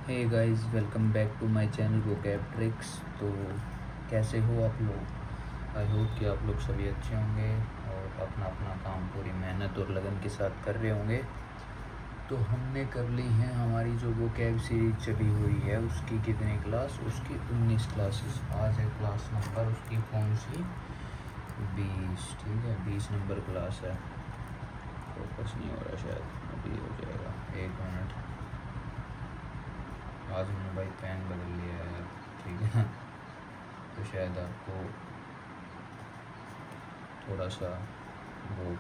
Hey guys, welcome back to my channel Vocab Tricks. तो कैसे हो आप लोग? आई होप कि आप लोग सभी अच्छे होंगे और अपना अपना काम पूरी मेहनत और लगन के साथ कर रहे होंगे। तो हमने कर ली है हमारी जो वोकैब सीरीज चली हुई है उसकी कितनी क्लास? उसकी 19 क्लासेस। आज है क्लास नंबर उसकी कौन सी? 20। ठीक है, 20 नंबर क्लास है। फोकस नहीं हो रहा, शायद अभी हो जाएगा, 1 मिनट। आज मैंने भाई पेन बदल लिया है, ठीक है ना, तो शायद आपको थोड़ा सा वो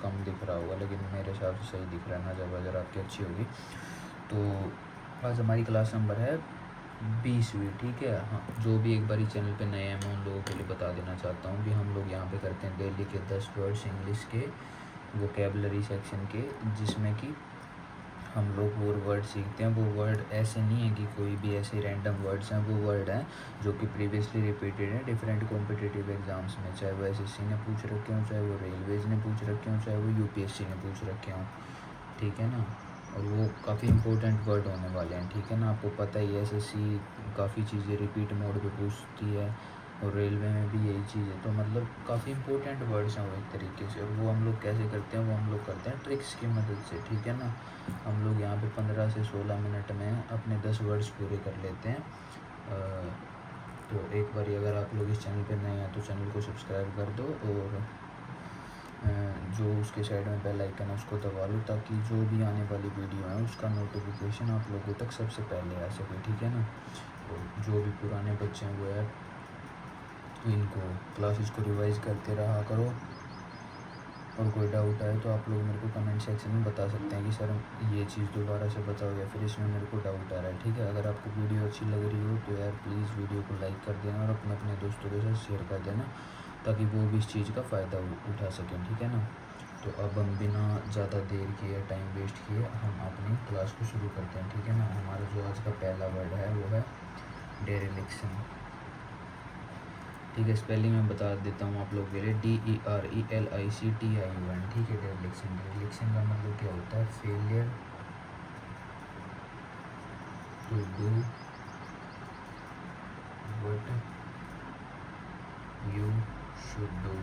कम दिख रहा होगा, लेकिन मेरे हिसाब से सही दिख रहा है ना। जब अगर आपकी अच्छी होगी तो आज हमारी क्लास नंबर है 20वीं। ठीक है। हाँ, जो भी एक बारी चैनल पे नए हैं मैं उन लोगों के लिए बता देना चाहता हूँ कि हम लोग यहाँ पे करते हैं डेली के 10 वर्ड्स इंग्लिश के वोकेबलरी सेक्शन के, जिसमें कि हम लोग वो वर्ड सीखते हैं। वो वर्ड ऐसे नहीं है कि कोई भी ऐसे रैंडम वर्ड्स हैं, वो वर्ड हैं जो कि प्रीवियसली रिपीटेड हैं डिफरेंट कॉम्पिटिटिव एग्जाम्स में, चाहे वो एसएससी ने पूछ रखे हों, चाहे वो रेलवेज़ ने पूछ रखे हों, चाहे वो यूपीएससी ने पूछ रखे हों। ठीक है ना। और वो काफ़ी इंपॉर्टेंट वर्ड होने वाले हैं। ठीक है ना। आपको पता ही है एसएससी काफ़ी चीज़ें रिपीट मोड पे पूछती है और रेलवे में भी यही चीज़ है। तो मतलब काफ़ी इंपॉर्टेंट वर्ड्स हैं वो एक तरीके से। और वो हम लोग कैसे करते हैं? वो हम लोग करते हैं ट्रिक्स की मदद से। ठीक है ना। हम लोग यहाँ पे 15 से 16 मिनट में अपने 10 वर्ड्स पूरे कर लेते हैं। तो एक बार अगर आप लोग इस चैनल पे नए हैं तो चैनल को सब्सक्राइब कर दो और जो उसके साइड में बेल आइकन है उसको दबा लो, ताकि जो भी आने वाली वीडियो है उसका नोटिफिकेशन आप लोगों तक सबसे पहले आ सके। ठीक है ना। और जो भी पुराने बच्चे हैं वो यार इनको क्लासेस को रिवाइज़ करते रहा करो। और कोई डाउट आए तो आप लोग मेरे को कमेंट सेक्शन में बता सकते हैं कि सर ये चीज़ दोबारा से बताओ या फिर इसमें मेरे को डाउट आ रहा है। ठीक है। अगर आपको वीडियो अच्छी लग रही हो तो यार प्लीज़ वीडियो को लाइक कर देना और अपने अपने दोस्तों के साथ शेयर कर देना, ताकि वो भी इस चीज़ का फ़ायदा उठा सकें। ठीक है ना। तो अब हम बिना ज़्यादा देर किए, टाइम वेस्ट किए, हम अपनी क्लास को शुरू करते हैं। ठीक है ना। हमारा जो आज का पहला वर्ड है वो है डेरिलिक्शन। ठीक है, स्पेलिंग मैं बता देता हूँ आप लोग के लिए। DERELICTION। ठीक है। डेरिलिक्शन, डेरिलिक्शन का मतलब क्या होता है? Failure to do what you should do.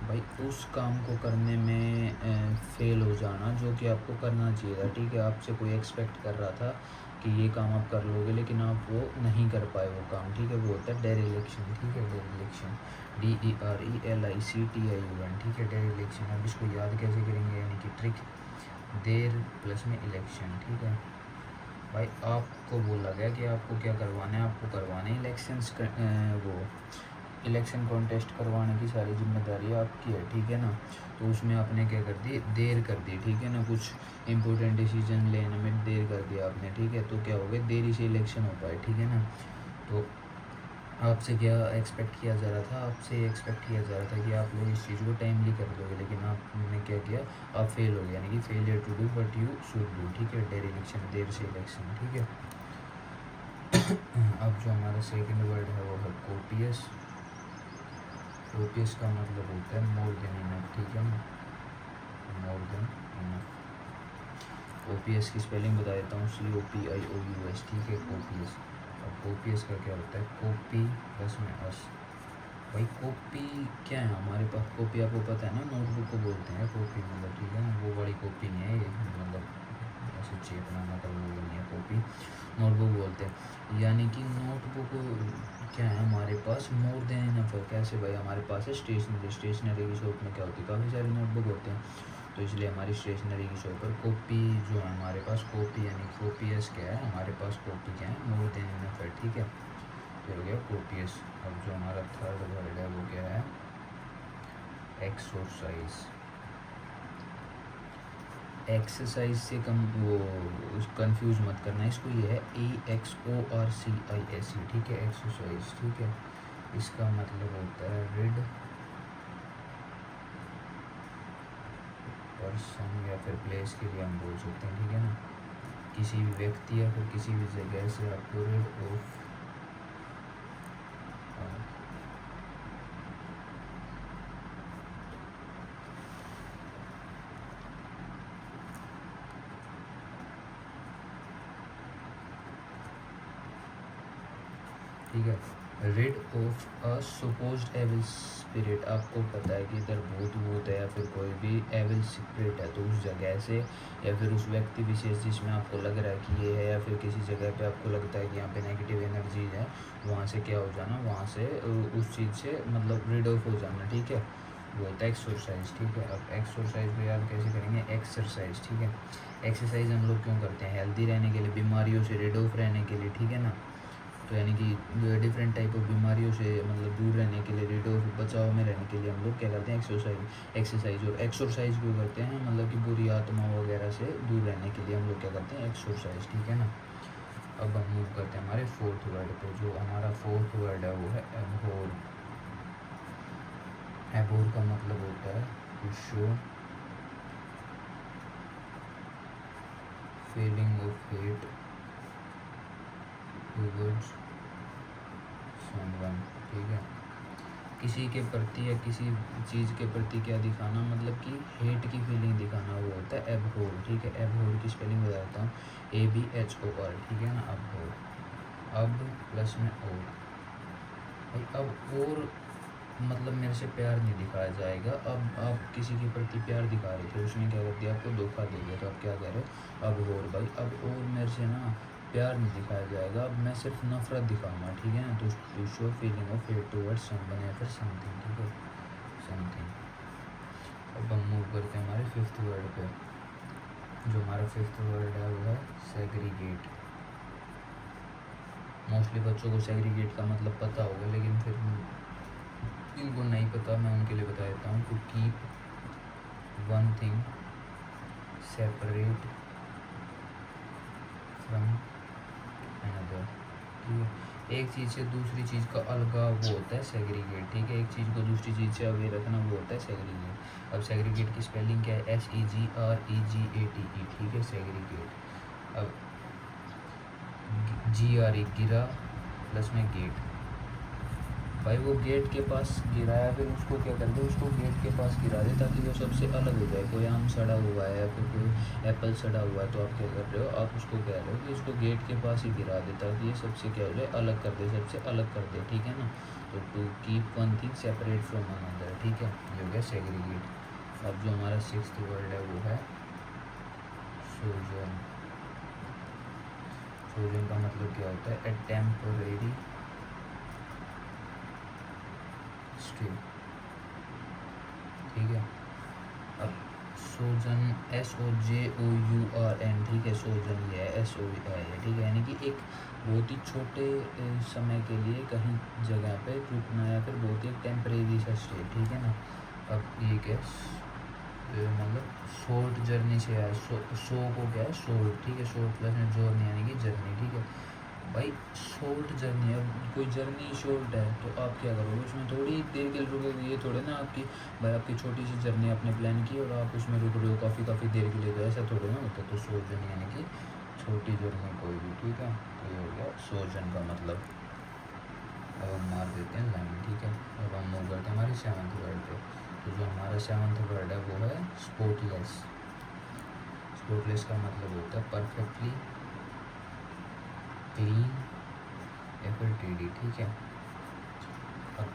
भाई उस काम को करने में फेल हो जाना जो कि आपको करना चाहिए था। ठीक है। आपसे कोई एक्सपेक्ट कर रहा था कि ये काम आप कर लोगे, लेकिन आप वो नहीं कर पाए वो काम। ठीक है। वो होता है डेरिलिक्शन। ठीक है। डेरिलिक्शन, DERELICTION। ठीक है। डेरिलिक्शन। अब इसको याद कैसे करेंगे? यानी कि ट्रिक, देर प्लस में इलेक्शन। ठीक है। भाई आपको बोला गया कि आपको क्या करवाना है? आपको करवाने इलेक्शंस वो इलेक्शन कॉन्टेस्ट करवाने की सारी जिम्मेदारी आपकी है। ठीक है ना। तो उसमें आपने क्या कर दी? देर कर दी। ठीक है ना। कुछ इंपॉर्टेंट डिसीजन लेने में देर कर दिया आपने। ठीक है। तो क्या हो गया? देरी से इलेक्शन हो पाए। ठीक है ना। तो आपसे क्या एक्सपेक्ट किया जा रहा था? आपसे एक्सपेक्ट किया जा रहा था कि आप लोग इस चीज़ को टाइमली कर दोगे, लेकिन आपने क्या किया? आप फेल हो गए, यानी कि failure to do what you should do. ठीक है। डेरिलिक्शन, देर से इलेक्शन। ठीक है। अब जो हमारा सेकंड वर्ड है वो है कोपियस। कोपियस का मतलब होता है मोर देन इनफ। ठीक है ना। More than enough. ओपीएस की स्पेलिंग बता देता हूँ, COPIOUS। ठीक है। कोपियस। अब कोपियस का क्या होता है? कॉपी प्लस में अस। भाई कॉपी क्या है हमारे पास? कॉपी आपको पता है ना, नोटबुक को बोलते हैं कॉपी, मतलब। ठीक है ना। वो बड़ी कॉपी नहीं है ये, मतलब ऐसे चेप बनाना का वो नहीं है। कॉपी नोटबुक बोलते हैं। यानी कि नोटबुक क्या है हमारे पास? मोर देन इनफ है। कैसे भाई? हमारे पास है स्टेशनरी। स्टेशनरी की शॉप में क्या होती है? काफ़ी सारे नोटबुक होते हैं, तो इसलिए हमारी स्टेशनरी की शॉप पर कॉपी जो है हमारे पास कॉपी, यानी कोपियस क्या है हमारे पास? कॉपी क्या है? मोर देन इनफ है। ठीक है। तो हो गया कोपियस। अब जो हमारा थर्ड वर्ड है वो क्या है? एक्सरसाइज। एक्सरसाइज से कम वो कंफ्यूज मत करना इसको, ये है EXORCISE। ठीक है। एक्सरसाइज। ठीक है। इसका मतलब होता है रिड पर्सन, या फिर प्लेस के लिए हम बोल सकते हैं। ठीक है ना। किसी भी व्यक्ति या फिर किसी भी जगह से आपको रिड ऑफ ठीक है। Rid of a supposed evil spirit, आपको पता है कि इधर भूत भूत है या फिर कोई भी एविल स्पिरिट है, तो उस जगह से या फिर उस व्यक्ति विशेष जिसमें आपको लग रहा है कि ये है, या फिर किसी जगह पे आपको लगता है कि यहाँ पे नेगेटिव एनर्जी है, वहाँ से क्या हो जाना, वहाँ से उस चीज़ से मतलब रिड ऑफ हो जाना, ठीक है। वो होता है एक्सरसाइज, ठीक है। अब एक्सरसाइज को याद कैसे करेंगे, एक्सरसाइज, ठीक है। एक्सरसाइज हम लोग क्यों करते हैं, हेल्दी रहने के लिए, बीमारियों से रिड ऑफ रहने के लिए, ठीक है ना। तो यानी कि डिफरेंट टाइप ऑफ बीमारियों से मतलब दूर रहने के लिए, रिड ऑफ बचाव में रहने के लिए हम लोग क्या करते हैं, एक्सरसाइज। और एक्सरसाइज क्यों करते हैं, मतलब कि बुरी आत्मा वगैरह से दूर रहने के लिए हम लोग क्या करते हैं, एक्सरसाइज, ठीक है ना। अब हम मूव करते हैं हमारे फोर्थ वर्ड पे। जो हमारा फोर्थ वर्ड है वो है एबोर। एबोर का मतलब होता है to show feeling of hate towards someone, ठीक है। किसी के प्रति या किसी चीज़ के प्रति क्या दिखाना, मतलब कि हेट की फीलिंग दिखाना, वो होता है एबहोर, ठीक है। एबहोर की स्पेलिंग बताता हूँ, ABHOR, ठीक है ना। अबहोर, अब प्लस में और भाई, अब और मतलब मेरे से प्यार नहीं दिखाया जाएगा। अब आप किसी के प्रति प्यार दिखा रहे थे, उसने क्या कर दिया, आपको धोखा दे दिया, तो आप क्या कह रहे हो, अब और भाई, अब और मेरे से ना प्यार नहीं दिखाया जाएगा, अब मैं सिर्फ नफरत दिखाऊंगा, ठीक है ना। तो to show feeling of hate towards someone या फिर समथिंग, ठीक है, समथिंग। अब हम मूव करते हैं हमारे फिफ्थ वर्ड पे। जो हमारा फिफ्थ वर्ड है वो है सेग्रीगेट। मोस्टली बच्चों को सेग्रीगेट का मतलब पता होगा, लेकिन फिर इनको नहीं पता, मैं उनके लिए बता देता हूँ। To keep one thing separate from another, ठीक है। एक चीज़ से दूसरी चीज़ का अलगाव वो होता है सेग्रीगेट, ठीक है। एक चीज़ को दूसरी चीज़ से अवे रखना वो होता है सेग्रीगेट। अब सेग्रीगेट की स्पेलिंग क्या है, SEGREGATE, ठीक है, सेग्रीगेट। अब GRE गिरा प्लस में गेट, भाई वो गेट के पास गिराया, फिर उसको क्या कर दे, उसको गेट के पास गिरा दे ताकि वो सबसे अलग हो जाए। कोई आम सड़ा हुआ है या फिर कोई एप्पल सड़ा हुआ है, तो आप क्या कर रहे हो, आप उसको कह रहे हो कि इसको गेट के पास ही गिरा दे ताकि ये सबसे क्या हो जाए, अलग कर दे, सबसे अलग कर दे, ठीक है ना। तो to keep one thing separate from another, ठीक है, ये हो गया सेग्रीगेट। अब जो हमारा सिक्स्थ वर्ड है वो है सोजन। सोजन का मतलब क्या होता है, ए टेम्परेरी स्टे, ठीक है। अब सोजन SOJOURN, ठीक है, सोजन ये है, SO है, ठीक है, यानी कि एक बहुत ही छोटे समय के लिए कहीं जगह पे रुकना या फिर बहुत ही टेम्परेरी सा स्टे, ठीक है ना। अब ये क्या मतलब शॉर्ट जर्नी से है, सो को क्या है, शॉर्ट, ठीक है, शॉर्ट प्लस में जर्नी यानी कि जर्नी, ठीक है भाई। शॉर्ट जर्नी, अब कोई जर्नी शॉर्ट है तो आप क्या करोगे, उसमें थोड़ी देर के लिए रुकोगे, ये थोड़े ना आपकी भाई आपकी छोटी सी जर्नी आपने प्लान की और आप उसमें रुक रहे हो काफ़ी देर के लिए, तो ऐसा थोड़ा ना होता। तो शॉर्ट जर्नी यानी कि छोटी जर्नी कोई भी, ठीक है। तो ये हो गया शॉर्ट का मतलब। अब हम मार देते हैं लाइन, ठीक है। अब हम मूव करते हैं हमारे सेवन्थ वर्ड पे। तो जो हमारा सेवन्थ वर्ड है वो है स्पॉटलेस। स्पॉटलेस का मतलब होता है परफेक्टली क्लीन या फिर टीडी, ठीक है। अब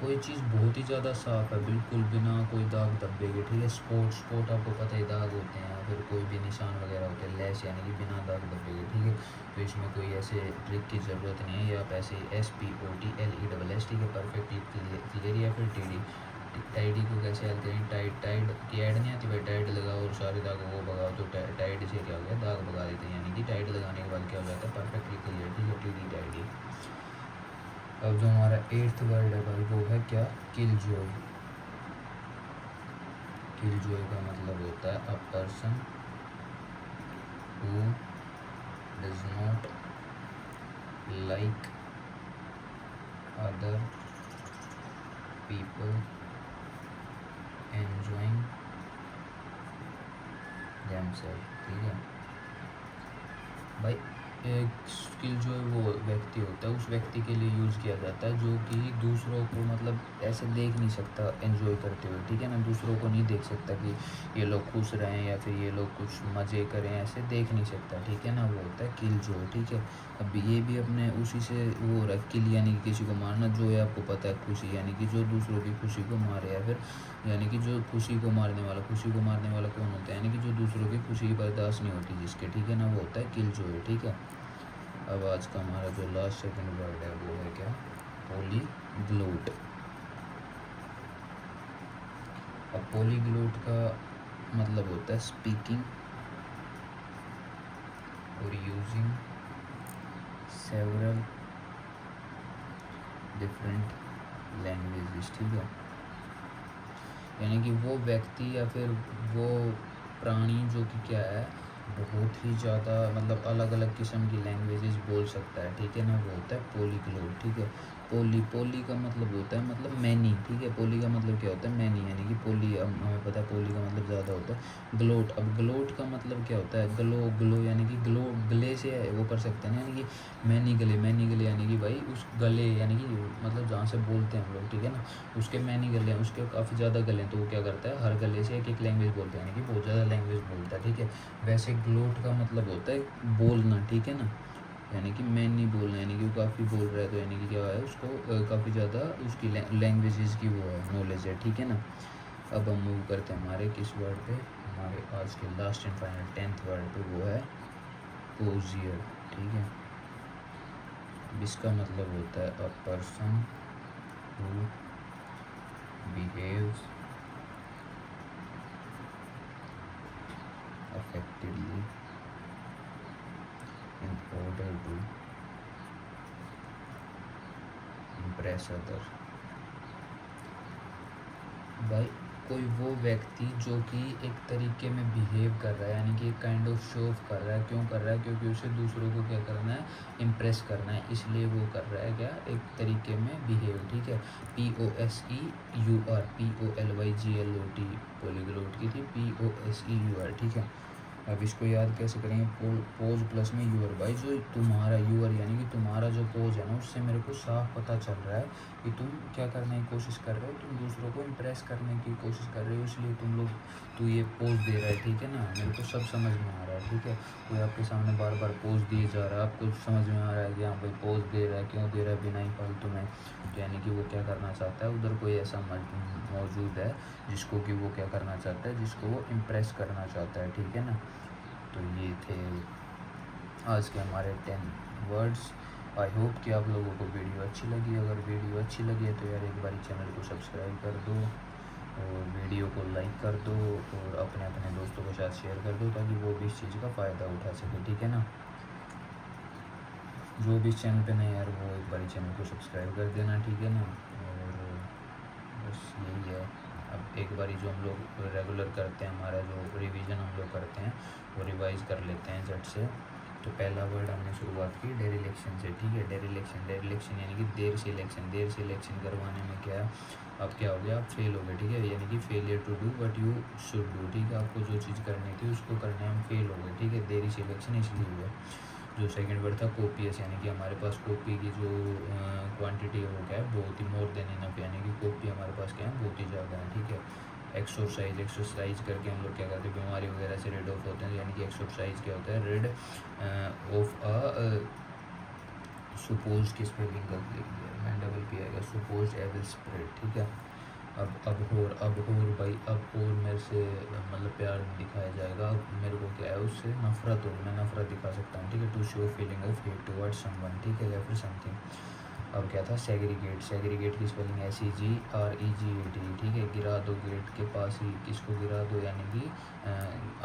कोई चीज़ बहुत ही ज़्यादा साफ़ है, बिल्कुल बिना कोई दाग धब्बे के, ठीक है। स्पॉट आपको पता है दाग होते हैं, फिर कोई भी निशान वगैरह होते हैं, लेस यानी कि बिना दाग धब्बे के, ठीक है। तो इसमें कोई ऐसे ट्रिक की ज़रूरत नहीं है, या आप ऐसे SPOTLESS, ठीक है, परफेक्टली क्लियर या फिर टीडी। टाइडी को कैसे ऐड करें, टाइड की ऐड नहीं आती भाई, टाइड लगाओ और सारे दागों को भगाओ, तो टाइड से क्या हो गया, दाग भगा देते हैं, यानी कि टाइड लगाने के बाद क्या हो जाता है, परफेक्टली क्लियर, ठीक है, टीडी टाइडी। अब जो हमारा एट्थ वर्ड है भाई वो है क्या, किल जॉय। किल जॉय का मतलब होता है a person who does not like other people enjoying themself, ठीक है भाई। किल जो वो व्यक्ति होता है उस व्यक्ति के लिए यूज़ किया जाता है जो कि दूसरों को मतलब ऐसे देख नहीं सकता एंजॉय करते हुए, ठीक है ना, दूसरों को नहीं देख सकता कि ये लोग खुश रहें या फिर ये लोग कुछ मज़े करें, ऐसे देख नहीं सकता, ठीक है ना, वो होता है किल जॉय, ठीक है। अब ये भी अपने उसी से वो हो रहा है किल, यानी कि किसी को मारना, जो है आपको पता है खुशी, यानी कि जो दूसरों की खुशी को मारे, या फिर यानी कि जो खुशी को मारने वाला, खुशी को मारने वाला कौन होता है, यानी कि जो दूसरों की खुशी बर्दाश्त नहीं होती जिसके, ठीक है ना, वो होता है किल जॉय, ठीक है। अब आज का हमारा जो लास्ट सेकंड वर्ड है वो है क्या, पॉलीग्लोट। अब पॉलीग्लोट का मतलब होता है स्पीकिंग और यूजिंग सेवरल डिफरेंट लैंग्वेजेस, ठीक है, यानी कि वो व्यक्ति या फिर वो प्राणी जो कि क्या है, बहुत ही ज़्यादा मतलब अलग अलग किस्म की लैंग्वेजेस बोल सकता है, ठीक है ना, वो होता है पॉलीग्लोट, ठीक है। पोली का मतलब होता है मतलब मैनी, ठीक है, पोली का मतलब क्या होता है, मैनी, यानी कि पोली, अब हमें पता है पोली का मतलब ज़्यादा होता है। ग्लोट, अब ग्लोट का मतलब क्या होता है, ग्लो यानी कि गले से वो कर सकते हैं, यानी कि मैनी गले यानी कि भाई उस गले, यानी कि मतलब जहाँ से बोलते हैं हम लोग, ठीक है ना, उसके मैनी गले हैं, उसके काफ़ी ज़्यादा गले हैं, तो वो क्या करता है हर गले से एक एक लैंग्वेज बोलता है, यानी कि बहुत ज़्यादा लैंग्वेज बोलता है, ठीक है। वैसे ग्लोट का मतलब होता है बोलना, ठीक है ना, यानी कि मैनी बोलना, यानी कि वो काफ़ी बोल रहा है, तो यानी कि क्या है उसको काफ़ी ज़्यादा उसकी लैंग्वेजेस की वो है नॉलेज है, ठीक है ना। अब हम मूव करते हैं हमारे किस वर्ड पे, हमारे आज के last and final 10th word पे, वो है पोजियर, ठीक है। इसका मतलब होता है a person who behaves affectedly in order to impress other। भाई कोई वो व्यक्ति जो कि एक तरीके में बिहेव कर रहा है, यानी कि एक काइंड ऑफ शो ऑफ कर रहा है, क्यों कर रहा है, क्योंकि उसे दूसरों को क्या करना है, इम्प्रेस करना है, इसलिए वो कर रहा है क्या, एक तरीके में बिहेव, ठीक है। POSEUR, POLYGLOT पॉलीग्लोट की थी, POSEUR, ठीक है। अब इसको याद कैसे करेंगे, पोज प्लस में यूअर, भाई जो तुम्हारा यूअर यानी कि तुम्हारा जो पोज है ना, उससे मेरे को साफ पता चल रहा है कि तुम क्या करने की कोशिश कर रहे हो, तुम दूसरों को इम्प्रेस करने की कोशिश कर रहे हो, इसलिए तू ये पोज दे रहा है, ठीक है ना, मेरे को सब समझ में आ रहा है, ठीक है। कोई आपके सामने बार बार पोज दिए जा रहा है, आपको समझ में आ रहा है कि हाँ भाई पोज दे रहा है, क्यों दे रहा है, बिना ही फालतू में, तो यानी कि वो क्या करना चाहता है, उधर कोई ऐसा मौजूद है जिसको कि वो क्या करना चाहता है, जिसको वो इम्प्रेस करना चाहता है, ठीक है ना। तो ये थे आज के हमारे 10 वर्ड्स। आई होप कि आप लोगों को वीडियो अच्छी लगी, अगर वीडियो अच्छी लगी है तो यार एक बार चैनल को सब्सक्राइब कर दो और वीडियो को लाइक कर दो और अपने अपने दोस्तों के साथ शेयर कर दो, ताकि वो भी इस चीज़ का फ़ायदा उठा सके, ठीक है ना। जो भी इस चैनल पे नहीं यार वो एक बार चैनल को सब्सक्राइब कर देना, ठीक है ना। और बस यही है। अब एक बारी जो हम लोग रेगुलर करते हैं, हमारा जो रिवीजन हम लोग करते हैं वो रिवाइज कर लेते हैं झट से। तो पहला वर्ड हमने शुरुआत की डेरिलेक्शन से, ठीक है। डेरिलेक्शन यानी कि देर से इलेक्शन करवाने में क्या है, अब क्या हो गया, आप फेल हो गए, ठीक है, यानी कि failure to do what you should do, ठीक है, आपको जो चीज़ करनी थी उसको करने में फेल हो गए, ठीक है, देरी से इलेक्शन इसलिए हुआ। जो सेकंड वर्ड था कोपियस, यानी कि हमारे पास कॉपी की जो क्वांटिटी है वो क्या है, बहुत ही मोर देन इनफ, यानी कि कॉपी हमारे पास क्या है, बहुत ही ज़्यादा है, ठीक है। एक्सरसाइज करके हम लोग क्या करते हैं, बीमारी वगैरह से रेड ऑफ होते हैं, यानी कि एक्सरसाइज क्या होता है, रेड ऑफ सुपोज की स्पेलिंग कर लिखी है, डबल पी आएगा, सुपोज एविल स्प्रेड, ठीक है। अब और भाई अब और मेरे से मतलब प्यार दिखाया जाएगा, अब मेरे को क्या है उससे नफरत हो, मैं नफरत दिखा सकता हूँ, ठीक है, to show feeling of hate towards someone, ठीक है, या फिर समथिंग। अब क्या था, सेग्रीगेट की स्पेलिंग SEGREGAT, ठीक है, गिरा दो गेट के पास ही, किसको गिरा दो, यानी कि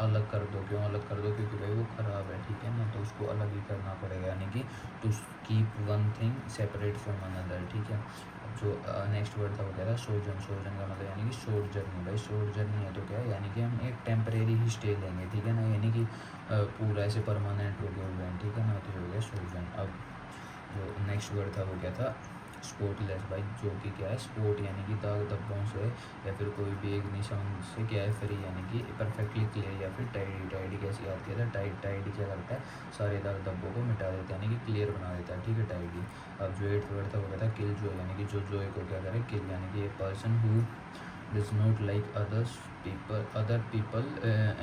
अलग कर दो, क्यों अलग कर दो, क्योंकि भाई वो ख़राब है, ठीक है ना, तो उसको अलग ही करना पड़ेगा, यानी कि to keep one thing separate from another, ठीक है। अब जो नेक्स्ट वर्ड था वो क्या था, सोजन का मतलब यानी कि शॉर्ट जर्नी, भाई शॉर्ट जर्नी है तो क्या है, यानी कि हम एक टेम्परेरी ही स्टे लेंगे, ठीक है ना, यानी कि पूरा ऐसे परमानेंट रुके हुए हैं, ठीक है ना, तो ये हो गया सोजन। अब जो नेक्स्ट वर्ड था वो क्या था, स्पॉटलेस भाई, जो कि क्या है स्पॉट यानी कि दाग धब्बों से या फिर कोई भी एक निशान से क्या है फ्री यानी कि परफेक्टली क्लियर, या फिर टाइडी, टाइडी कैसे याद किया था, टाइडी क्या करता है सारे दाग धब्बों को मिटा देता है यानी कि क्लियर बना देता है, ठीक है टाइडी। अब जो 8th वर्ड था वो कहता है किल जॉय, यानी कि जो जॉय को क्या करे किल, यानी कि a person who does not like other people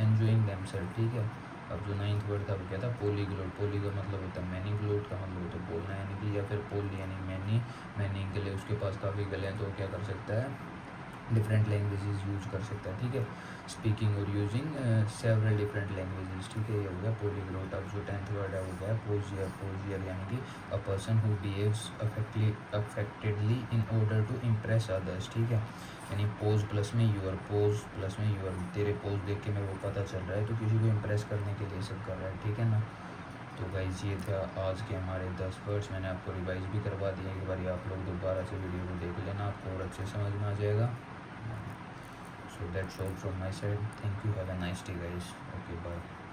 enjoying themself, ठीक है। अब जो 9th वर्ड था वो क्या था पोलीग्लोट, पोली का मतलब होता है मैनी, ग्लोट का मतलब होता है बोलना यानी कि, या फिर पोली यानी मैनी, मैनी गले, उसके पास काफ़ी गले हैं तो क्या कर सकता है डिफरेंट लैंग्वेजेस यूज कर सकता है, ठीक है। स्पीकिंग और यूजिंग सेवरल डिफरेंट लैंग्वेजेस, ठीक है, ये हो गया पोलीग्लोट। अब जो 10th वर्ड है वो क्या है पोजियर, पोजियर यानी कि a person who behaves affectedly in order to impress others, ठीक है। यानी पोज प्लस में यूर, पोज प्लस में यूर, तेरे पोज देख के मेरे को पता चल रहा है तो किसी को इम्प्रेस करने के लिए सब कर रहा है, ठीक है ना। तो गाइस ये था आज के हमारे 10 वर्ड्स, मैंने आपको रिवाइज भी करवा दिया, एक बार आप लोग दोबारा से वीडियो को देख लेना, आपको और अच्छे समझ में आ जाएगा। So that's all from my side. Thank you. Have a nice day, guys. Okay, bye.